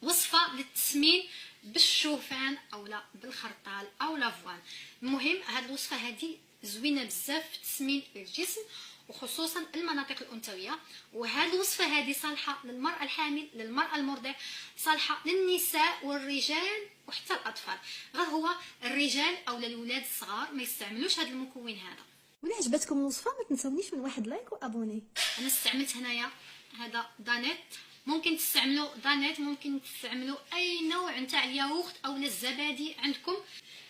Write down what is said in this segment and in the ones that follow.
وصفه للتسمين بالشوفان اولا بالخرطال او لافوان. المهم هاد الوصفه هذه زوينه بزاف في تسمين الجسم وخصوصا المناطق الانثويه. وهذه الوصفه هذه صالحه للمراه الحامل، للمراه المرضع، صالحه للنساء والرجال وحتى الاطفال. غير هو الرجال او الاولاد الصغار ما يستعملوش هذا المكون هذا. ولا عجبتكم الوصفه ما تنساونيش من واحد لايك وابوني. انا استعملت هنايا هذا دانيت، ممكن تستعملوا دانيت، ممكن تستعملوا اي نوع نتاع الياغورت او الزبادي عندكم،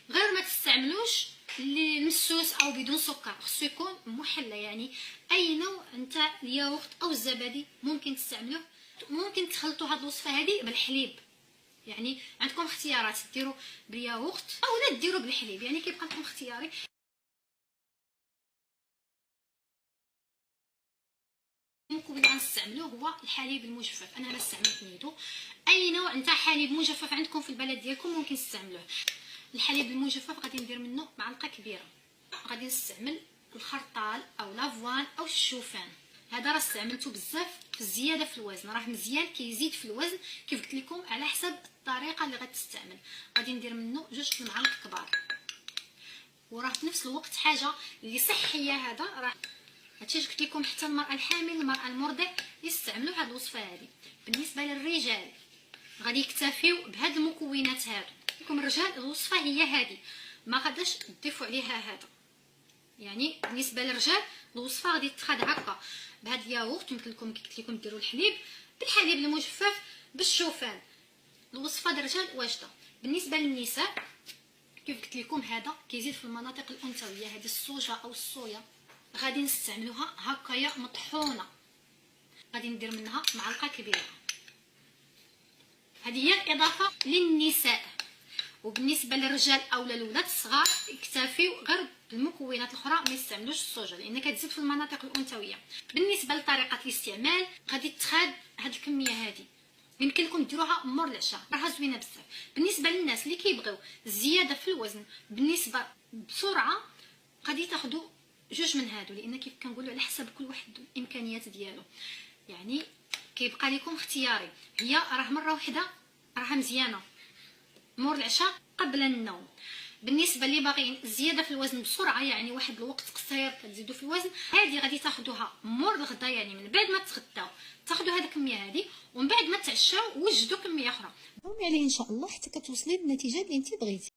غير ما تستعملوش المسوس او بدون سكر، خصو يكون محلى. يعني اي نوع نتاع الياغورت او الزبادي ممكن تستعملوه. ممكن تخلطوا هذه الوصفه هذه بالحليب، يعني عندكم اختيارات، ديروا بالياغورت او لا ديروا بالحليب، يعني كيبقى لكم اختياري. المكون اللي غنستعملوه هو الحليب المجفف. انا استعملت نيدو، اي نوع نتاع حليب مجفف عندكم في البلد ديالكم ممكن تستعملوه. الحليب المجفف غادي ندير منه معلقه كبيره. غادي نستعمل الخرطال او لافوان او الشوفان. هذا راه استعملته بزاف في الزياده في الوزن، راه مزيان كيزيد في الوزن كيف قلت لكم على حسب الطريقه اللي غتستعمل. غادي ندير منه 2 المعالق كبار. وراه في نفس الوقت حاجه اللي صحيه، هذا راه هادشي قلت لكم حتى المراه الحامل، المراه المرضع يستعملوا هاد الوصفه هذه. بالنسبه للرجال غادي يكتفيو بهاد المكونات هادو. لكم الرجال الوصفه هي هذه، ما غاداش تضيفوا عليها هذا. يعني بالنسبه للرجال الوصفه غادي تخاد هكا بهاد الياغورت، مثل لكم قلت لكم ديروا الحليب بالحليب المجفف بالشوفان. الوصفه الرجال واجده. بالنسبه للنساء كيف قلت لكم هذا كيزيد في المناطق الانثويه، هذه الصوجه او الصويا غادي نستعملوها هكايا مطحونه. غادي ندير منها معلقه كبيره. هذه هي الاضافه للنساء. وبالنسبه للرجال او للولاد الصغار يكتفيو غير بالمكونات الاخرى، ما يستعملوش الصوجه لان كتزيد في المناطق الانثويه. بالنسبه لطريقه الاستعمال غادي تخاد هذه الكميه هذه، يمكن لكم ديروها مور العشاء، راها زوينه بزاف. بالنسبه للناس اللي كيبغيو الزياده في الوزن بالنسبه بسرعه غادي تاخذوا 2 من هادو، لان كيف كنقولوا على حسب كل واحد الامكانيات ديالو. يعني كيبقى لكم اختياري. هي راه مره واحده راها مزيانه مور العشاء قبل النوم. بالنسبه اللي باغيين الزياده في الوزن بسرعه، يعني واحد الوقت قصير كتزيدوا في الوزن، هذه غادي تاخذوها مور الغدا، يعني من بعد ما تغداو تاخذوا هذه الكميه هذه، ومن بعد ما تعشاو وجدوا كميه اخرى. دومي عليه ان شاء الله حتى كتوصلي للنتيجه اللي انت بغيتي.